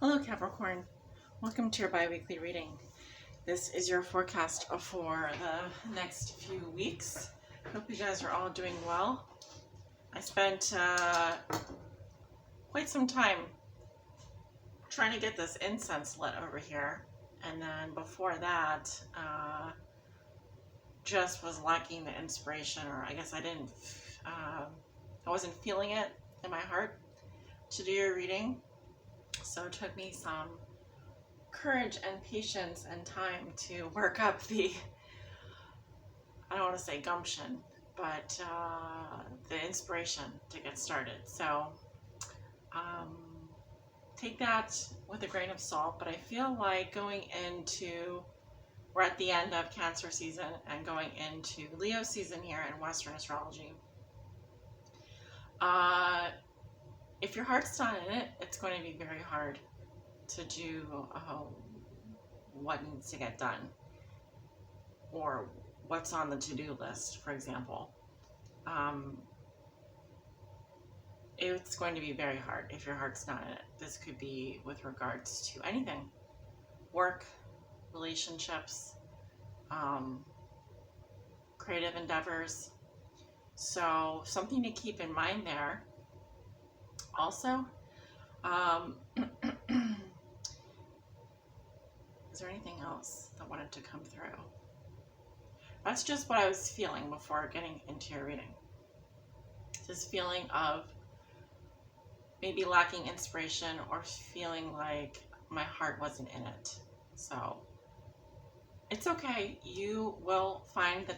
Hello Capricorn, welcome to your bi-weekly reading. This is your forecast for the next few weeks. Hope you guys are all doing well. I spent quite some time trying to get this incense lit over here, and then before that just was lacking the inspiration, or I guess I wasn't feeling it in my heart to do your reading. So it took me some courage and patience and time to work up the, I don't want to say gumption, but the inspiration to get started. So take that with a grain of salt, but I feel like we're at the end of Cancer season and going into Leo season here in Western astrology. If your heart's not in it, it's going to be very hard to do what needs to get done, or what's on the to-do list, for example. It's going to be very hard if your heart's not in it. This could be with regards to anything: work, relationships, creative endeavors. So something to keep in mind there. Also, is there anything else that wanted to come through? That's just what I was feeling before getting into your reading. This feeling of maybe lacking inspiration, or feeling like my heart wasn't in it. So it's okay. You will find the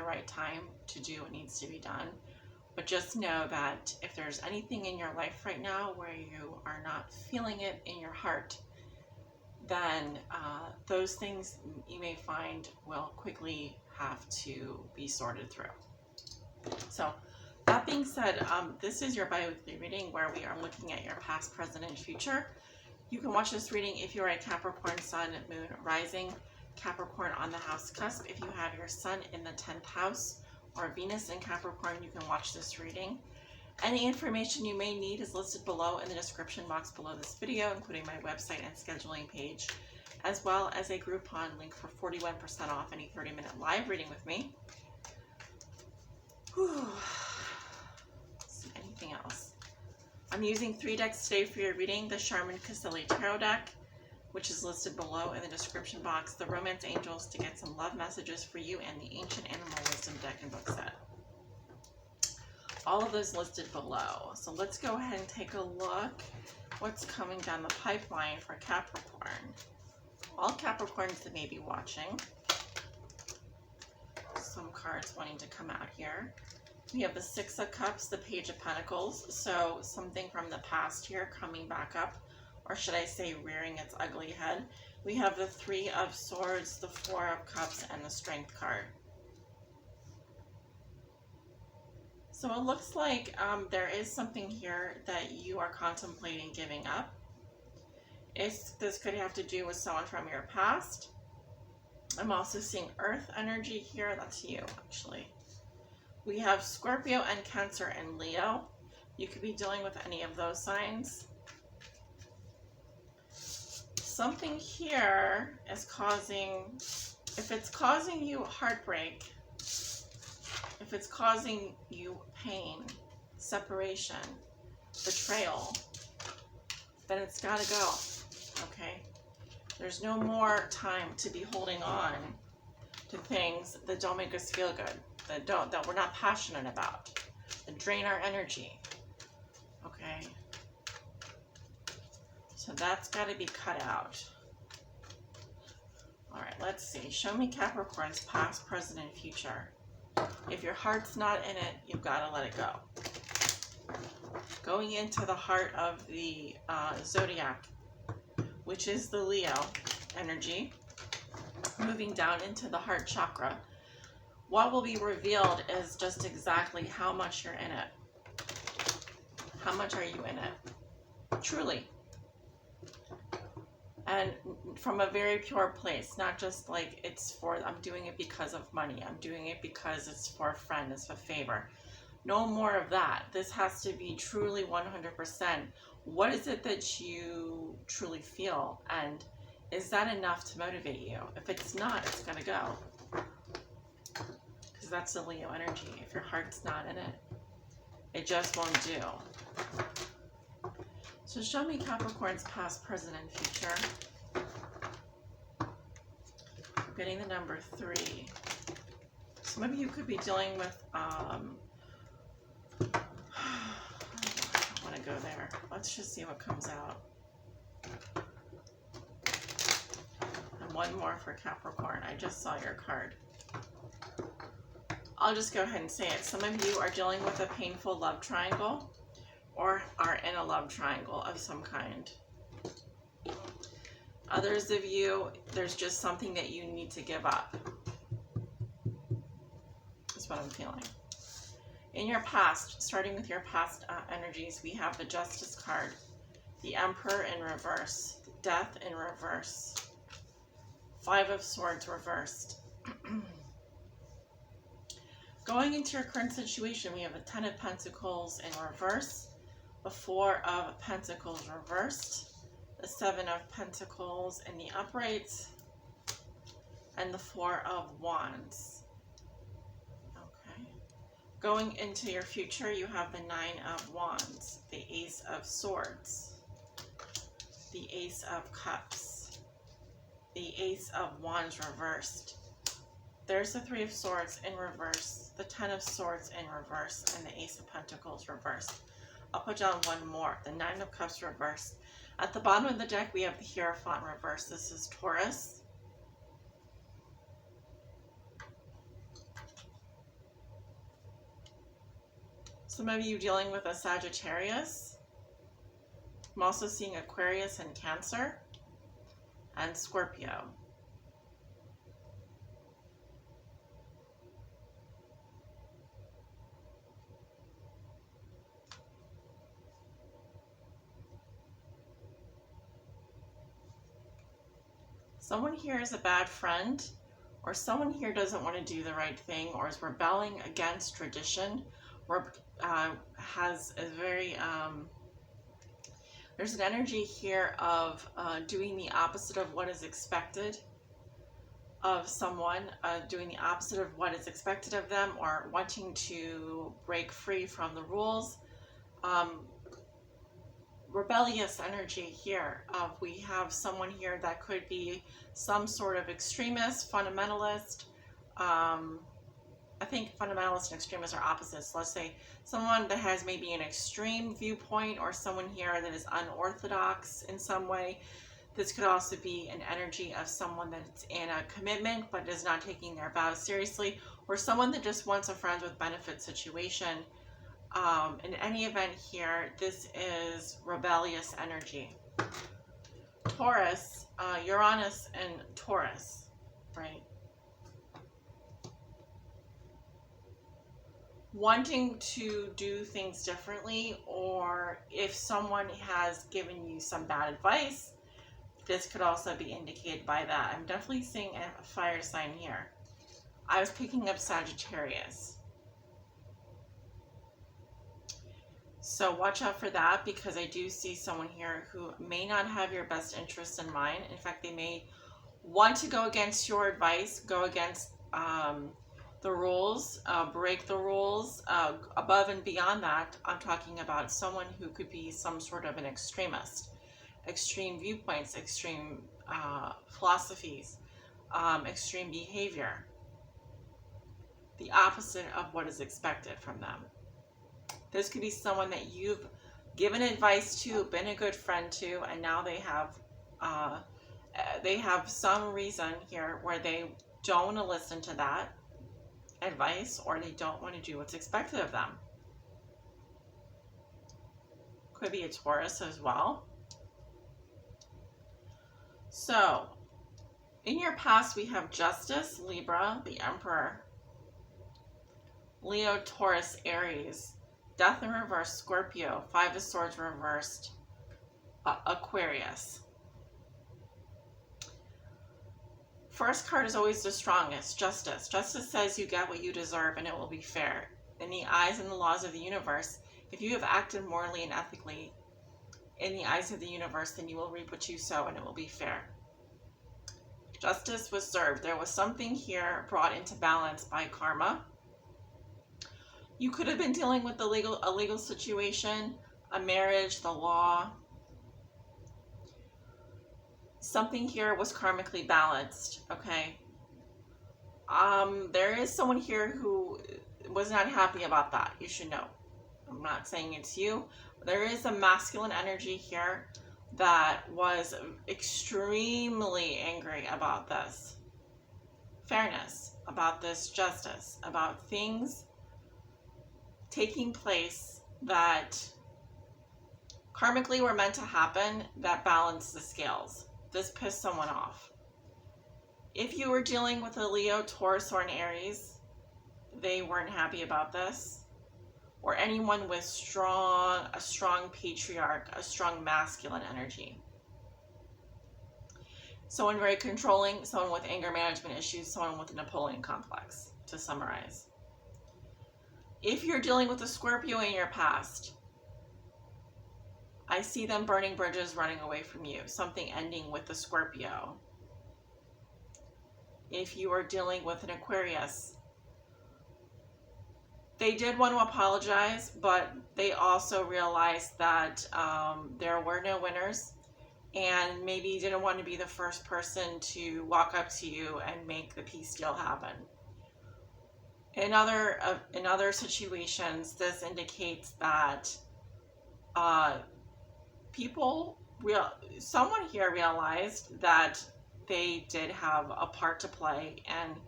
right time to do what needs to be done. But just know that if there's anything in your life right now where you are not feeling it in your heart, then those things you may find will quickly have to be sorted through. So that being said, this is your bi-weekly reading where we are looking at your past, present, and future. You can watch this reading if you're a Capricorn Sun, Moon, Rising, Capricorn on the house cusp. If you have your Sun in the 10th house, or Venus in Capricorn, you can watch this reading. Any information you may need is listed below in the description box below this video, including my website and scheduling page, as well as a Groupon link for 41% off any 30-minute live reading with me. Whew. See anything else? I'm using 3 decks today for your reading: the Sharman-Caselli Tarot deck, which is listed below in the description box, the Romance Angels to get some love messages for you, and the Ancient Animal Wisdom deck and book set. All of those listed below. So let's go ahead and take a look what's coming down the pipeline for Capricorn. All Capricorns that may be watching. Some cards wanting to come out here. We have the 6 of Cups, the Page of Pentacles. So something from the past here coming back up, or should I say rearing its ugly head. We have the 3 of Swords, the 4 of Cups, and the Strength card. So it looks like there is something here that you are contemplating giving up. This could have to do with someone from your past. I'm also seeing Earth energy here. That's you, actually. We have Scorpio and Cancer and Leo. You could be dealing with any of those signs. Something here is if it's causing you heartbreak, if it's causing you pain, separation, betrayal, then it's got to go, okay? There's no more time to be holding on to things that don't make us feel good, that we're not passionate about, that drain our energy, okay? So that's got to be cut out. All right, let's see. Show me Capricorn's past, present, and future. If your heart's not in it, you've got to let it go. Going into the heart of the zodiac, which is the Leo energy, moving down into the heart chakra, what will be revealed is just exactly how much you're in it. How much are you in it? Truly. And from a very pure place, not just like I'm doing it because of money. I'm doing it because it's for a friend, it's a favor. No more of that. This has to be truly 100% What is it that you truly feel? And is that enough to motivate you? If it's not, it's going to go. Because that's the Leo energy. If your heart's not in it, it just won't do. So show me Capricorn's past, present, and future. I'm getting the number 3. So maybe you could be dealing with, I don't want to go there. Let's just see what comes out. And one more for Capricorn. I just saw your card. I'll just go ahead and say it. Some of you are dealing with a painful love triangle or are in a love triangle of some kind. Others of you, there's just something that you need to give up. That's what I'm feeling. In your past, starting with your past energies, we have the Justice card, the Emperor in reverse, Death in reverse, 5 of Swords reversed. Going into your current situation, we have the 10 of Pentacles in reverse, the 4 of Pentacles reversed, the 7 of Pentacles in the upright, and the 4 of Wands. Okay. Going into your future, you have the 9 of Wands, the Ace of Swords, the Ace of Cups, the Ace of Wands reversed. There's the 3 of Swords in reverse, the 10 of Swords in reverse, and the Ace of Pentacles reversed. I'll put down one more, the 9 of Cups reversed. At the bottom of the deck, we have the Hierophant reversed. This is Taurus. Some of you dealing with a Sagittarius. I'm also seeing Aquarius and Cancer and Scorpio. Someone here is a bad friend, or someone here doesn't want to do the right thing, or is rebelling against tradition, or has a very, there's an energy here of doing the opposite of what is expected of someone, doing the opposite of what is expected of them, or wanting to break free from the rules. Rebellious energy here. We have someone here that could be some sort of extremist, fundamentalist. I think fundamentalist and extremist are opposites. Let's say someone that has maybe an extreme viewpoint, or someone here that is unorthodox in some way. This could also be an energy of someone that's in a commitment but is not taking their vows seriously, or someone that just wants a friends with benefit situation. In any event here, this is rebellious energy. Taurus, Uranus and Taurus, right? Wanting to do things differently, or if someone has given you some bad advice, this could also be indicated by that. I'm definitely seeing a fire sign here. I was picking up Sagittarius. So watch out for that, because I do see someone here who may not have your best interests in mind. In fact, they may want to go against your advice, go against the rules, break the rules. Above and beyond that, I'm talking about someone who could be some sort of an extremist. Extreme viewpoints, extreme philosophies, extreme behavior. The opposite of what is expected from them. This could be someone that you've given advice to, been a good friend to, and now they have some reason here where they don't want to listen to that advice, or they don't want to do what's expected of them. Could be a Taurus as well. So, in your past, we have Justice, Libra, the Emperor, Leo, Taurus, Aries, Death in reverse, Scorpio, 5 of Swords reversed, Aquarius. First card is always the strongest, Justice. Justice says you get what you deserve and it will be fair. In the eyes and the laws of the universe, if you have acted morally and ethically in the eyes of the universe, then you will reap what you sow, and it will be fair. Justice was served. There was something here brought into balance by karma. You could have been dealing with a legal situation, a marriage, the law. Something here was karmically balanced, okay? There is someone here who was not happy about that. You should know. I'm not saying it's you. There is a masculine energy here that was extremely angry about this fairness, about this justice, about things taking place that karmically were meant to happen that balance the scales. This pissed someone off. If you were dealing with a Leo, Taurus, or an Aries, they weren't happy about this. Or anyone with a strong patriarch, a strong masculine energy. Someone very controlling, someone with anger management issues, someone with a Napoleon complex, to summarize. If you're dealing with a Scorpio in your past, I see them burning bridges, running away from you. Something ending with the Scorpio. If you are dealing with an Aquarius, they did want to apologize, but they also realized that there were no winners, and maybe didn't want to be the first person to walk up to you and make the peace deal happen. In other situations, this indicates that someone here realized that they did have a part to play, and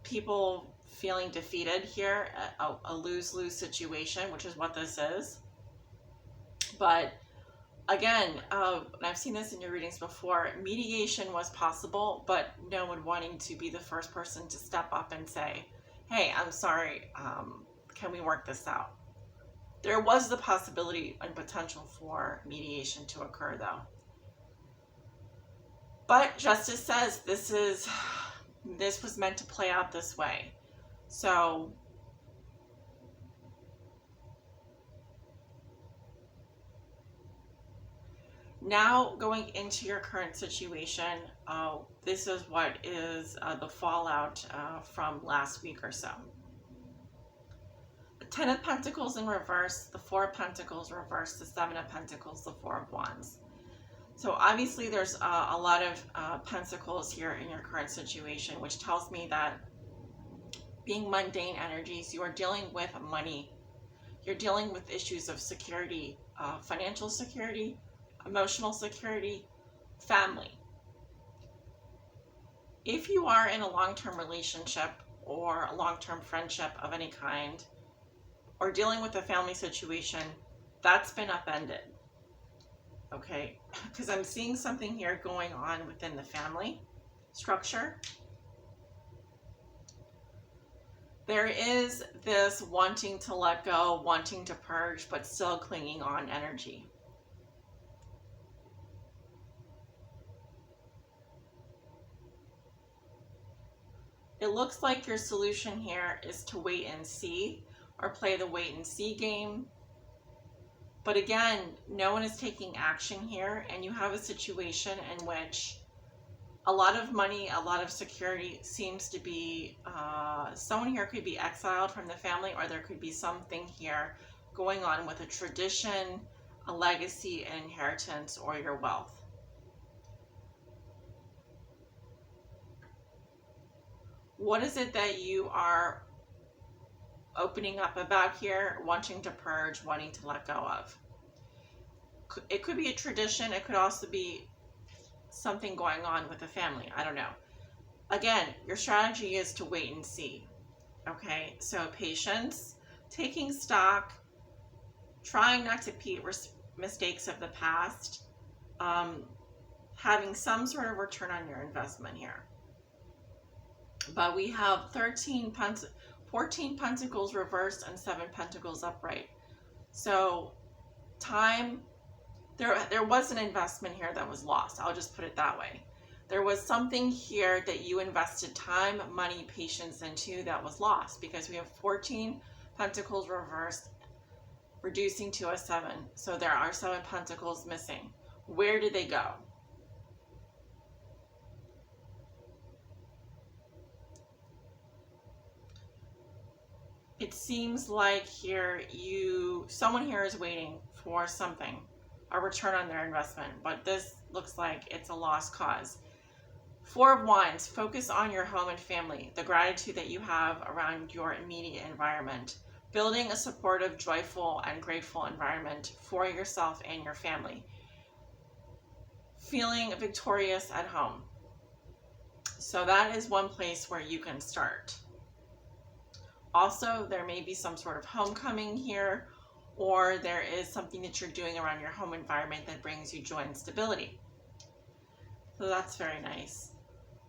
people feeling defeated here, a lose-lose situation, which is what this is. But again, I've seen this in your readings before, mediation was possible, but no one wanting to be the first person to step up and say, hey, I'm sorry, can we work this out? There was the possibility and potential for mediation to occur, though. But justice says this was meant to play out this way. So now going into your current situation, this is what is the fallout from last week or so. The 10 of Pentacles in reverse, the 4 of Pentacles reversed, the 7 of Pentacles, the 4 of Wands. So obviously there's a lot of pentacles here in your current situation, which tells me that being mundane energies, you are dealing with money. You're dealing with issues of security, financial security, emotional security, family. If you are in a long-term relationship or a long-term friendship of any kind, or dealing with a family situation, that's been upended. Okay, because I'm seeing something here going on within the family structure. There is this wanting to let go, wanting to purge, but still clinging on energy. It looks like your solution here is to wait and see, or play the wait and see game. But again, no one is taking action here, and you have a situation in which a lot of money, a lot of security seems to be, someone here could be exiled from the family, or there could be something here going on with a tradition, a legacy, an inheritance, or your wealth. What is it that you are opening up about here, wanting to purge, wanting to let go of? It could be a tradition. It could also be something going on with the family. I don't know. Again, your strategy is to wait and see. Okay, so patience, taking stock, trying not to repeat mistakes of the past, having some sort of return on your investment here. But we have 14 pentacles reversed and 7 pentacles upright. So time, there was an investment here that was lost. I'll just put it that way. There was something here that you invested time, money, patience into that was lost, because we have 14 pentacles reversed reducing to a 7. So there are 7 pentacles missing. Where did they go? It seems like here someone here is waiting for something, a return on their investment, but this looks like it's a lost cause. 4 of Wands, focus on your home and family, the gratitude that you have around your immediate environment, building a supportive, joyful, and grateful environment for yourself and your family, feeling victorious at home. So that is one place where you can start. Also, there may be some sort of homecoming here, or there is something that you're doing around your home environment that brings you joy and stability. So that's very nice.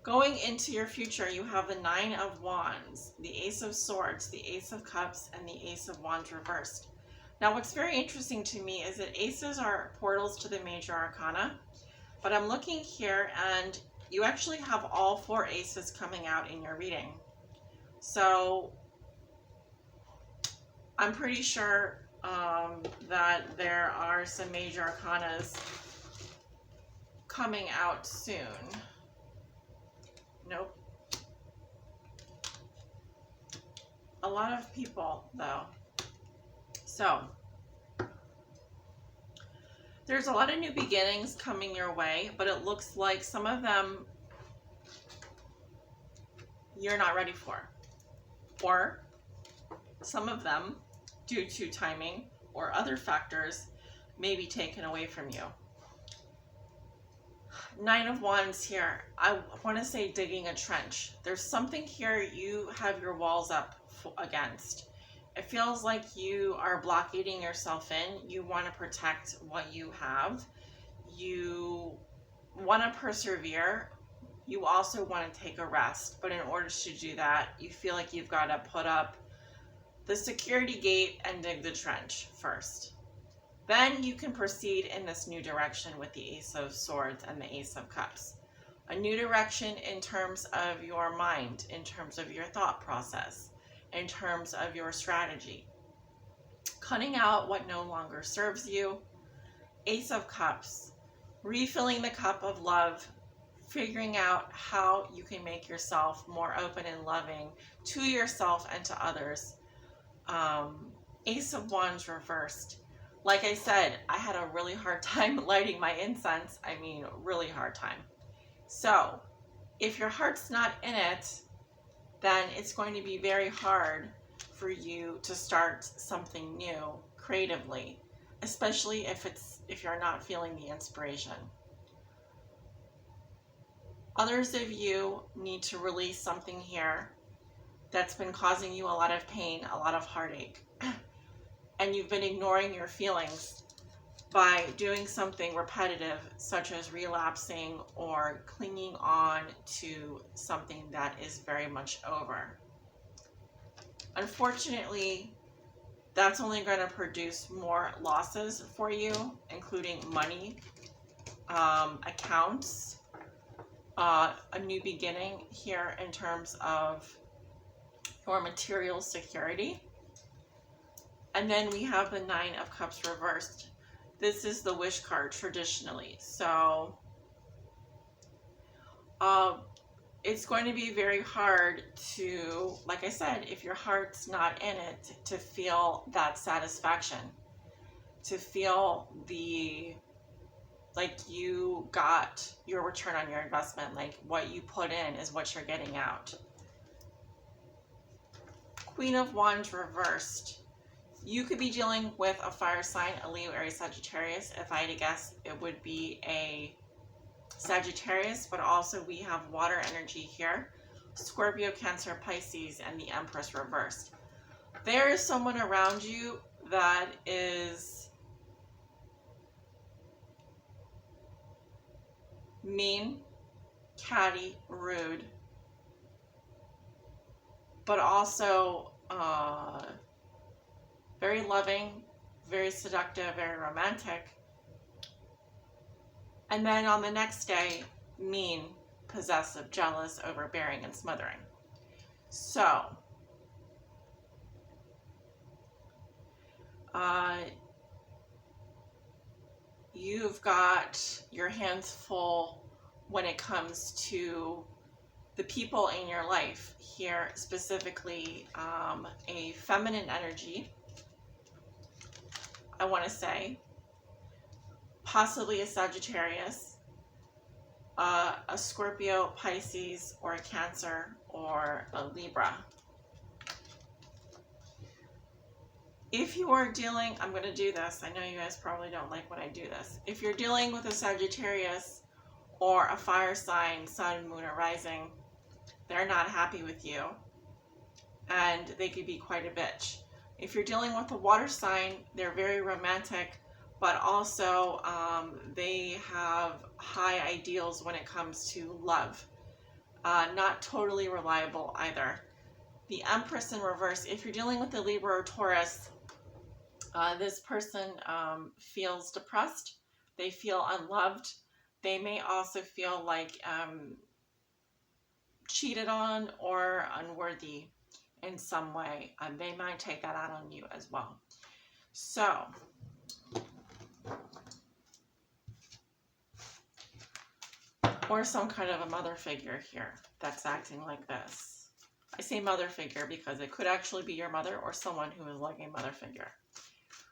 Going into your future, you have the 9 of Wands, the Ace of Swords, the Ace of Cups, and the Ace of Wands reversed. Now, what's very interesting to me is that aces are portals to the major arcana, but I'm looking here and you actually have all 4 aces coming out in your reading. So I'm pretty sure that there are some major arcanas coming out soon. Nope. A lot of people, though. So there's a lot of new beginnings coming your way, but it looks like some of them you're not ready for. Or some of them, due to timing or other factors, may be taken away from you. 9 of Wands here. I want to say digging a trench. There's something here you have your walls up against. It feels like you are blockading yourself in. You want to protect what you have. You want to persevere. You also want to take a rest. But in order to do that, you feel like you've got to put up the security gate and dig the trench first. Then you can proceed in this new direction with the Ace of Swords and the Ace of Cups. A new direction in terms of your mind, in terms of your thought process, in terms of your strategy. Cutting out what no longer serves you. Ace of Cups, refilling the cup of love, figuring out how you can make yourself more open and loving to yourself and to others. Ace of Wands reversed. Like I said, I had a really hard time lighting my incense. I mean, really hard time. So if your heart's not in it, then it's going to be very hard for you to start something new creatively, especially if you're not feeling the inspiration. Others of you need to release something here that's been causing you a lot of pain, a lot of heartache. And you've been ignoring your feelings by doing something repetitive, such as relapsing or clinging on to something that is very much over. Unfortunately, that's only going to produce more losses for you, including money, accounts, a new beginning here in terms of your material security. And then we have the 9 of Cups reversed. This is the wish card traditionally. So it's going to be very hard to, like I said, if your heart's not in it, to feel that satisfaction, to feel like you got your return on your investment, like what you put in is what you're getting out. Queen of Wands reversed. You could be dealing with a fire sign, a Leo, Aries, Sagittarius. If I had to guess, it would be a Sagittarius, but also we have water energy here. Scorpio, Cancer, Pisces, and the Empress reversed. There is someone around you that is mean, catty, rude, but also very loving, very seductive, very romantic. And then on the next day, mean, possessive, jealous, overbearing, and smothering. So, You've got your hands full when it comes to the people in your life here, specifically a feminine energy, I want to say, possibly a Sagittarius, a Scorpio, Pisces, or a Cancer, or a Libra. If you are dealing, I'm going to do this. I know you guys probably don't like when I do this. If you're dealing with a Sagittarius or a fire sign, sun, moon, or rising, they're not happy with you, and they could be quite a bitch. If you're dealing with a water sign, they're very romantic, but also they have high ideals when it comes to love. Not totally reliable either. The Empress in reverse, if you're dealing with a Libra or Taurus, this person feels depressed. They feel unloved. They may also feel like cheated on or unworthy in some way. They might take that out on you as well. So, or some kind of a mother figure here that's acting like this. I say mother figure because it could actually be your mother or someone who is like a mother figure.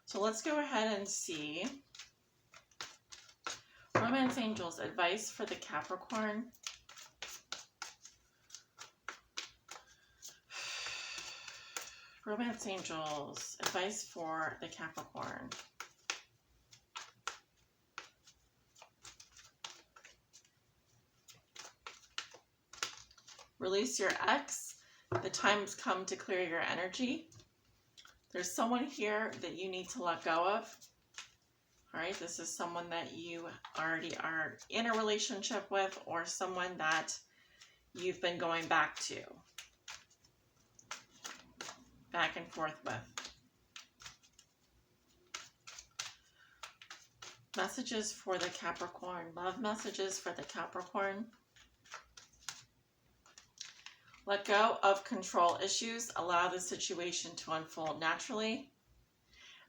So let's go ahead and see. Romance Angels, advice for the Capricorn. Romance Angels, advice for the Capricorn. Release your ex. The time's come to clear your energy. There's someone here that you need to let go of. All right, this is someone that you already are in a relationship with, or someone that you've been going back and forth with. Messages for the Capricorn. Love messages for the Capricorn. Let go of control issues. Allow the situation to unfold naturally.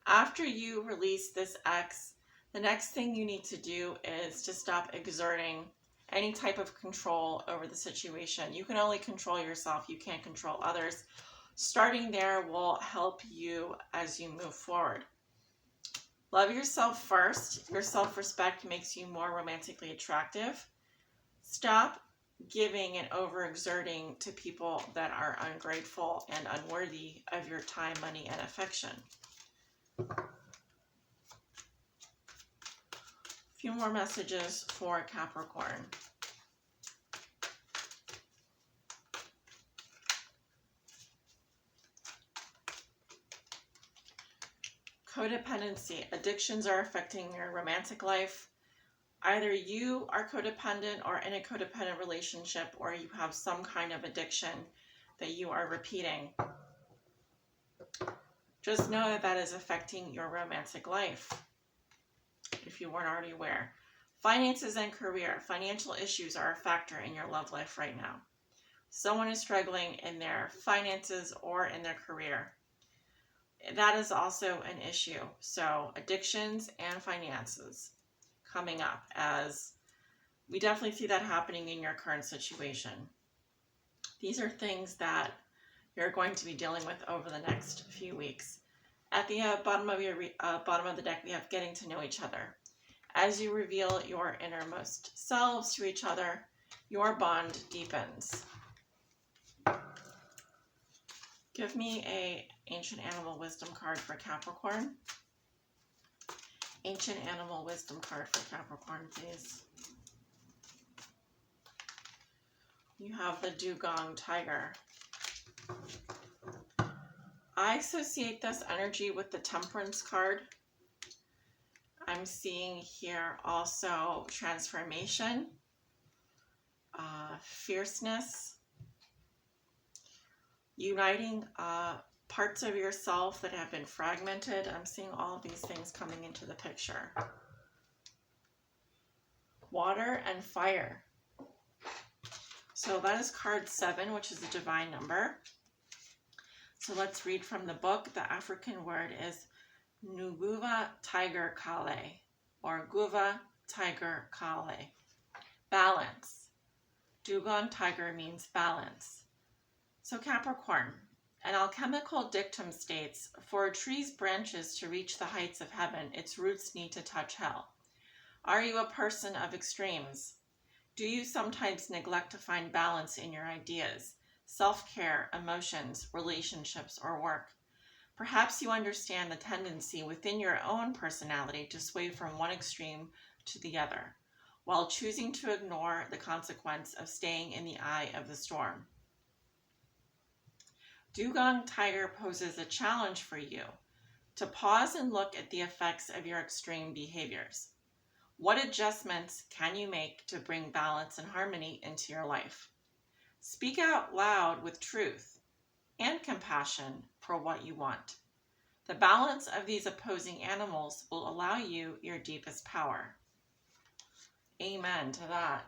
After you release this ex, the next thing you need to do is to stop exerting any type of control over the situation. You can only control yourself. You can't control others. Starting there will help you as you move forward. Love yourself first. Your self-respect makes you more romantically attractive. Stop giving and overexerting to people that are ungrateful and unworthy of your time, money, and affection. A few more messages for Capricorn. Codependency. Addictions are affecting your romantic life. Either you are codependent or in a codependent relationship, or you have some kind of addiction that you are repeating. Just know that that is affecting your romantic life, if you weren't already aware. Finances and career. Financial issues are a factor in your love life right now. Someone is struggling in their finances or in their career. That is also an issue. So addictions and finances coming up, as we definitely see that happening in your current situation. These are things that you're going to be dealing with over the next few weeks. At the bottom of the deck, we have getting to know each other. As you reveal your innermost selves to each other, your bond deepens. Give me a Ancient Animal Wisdom card for Capricorn. Ancient Animal Wisdom card for Capricorn, please. You have the Dugong Tiger. I associate this energy with the Temperance card. I'm seeing here also transformation, fierceness, uniting parts of yourself that have been fragmented. I'm seeing all of these things coming into the picture. Water and fire. So that is card 7, which is a divine number. So let's read from the book. The African word is Nuguva Tiger Kale, or Guva Tiger Kale. Balance. Dugong Tiger means balance. So Capricorn, an alchemical dictum states, for a tree's branches to reach the heights of heaven, its roots need to touch hell. Are you a person of extremes? Do you sometimes neglect to find balance in your ideas, self-care, emotions, relationships, or work? Perhaps you understand the tendency within your own personality to sway from one extreme to the other, while choosing to ignore the consequence of staying in the eye of the storm. Dugong Tiger poses a challenge for you to pause and look at the effects of your extreme behaviors. What adjustments can you make to bring balance and harmony into your life? Speak out loud with truth and compassion for what you want. The balance of these opposing animals will allow you your deepest power. Amen to that.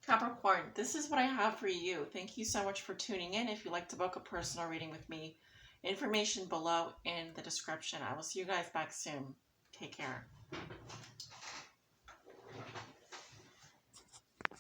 Capricorn, this is what I have for you. Thank you so much for tuning in. If you'd like to book a personal reading with me, information below in the description. I will see you guys back soon. Take care.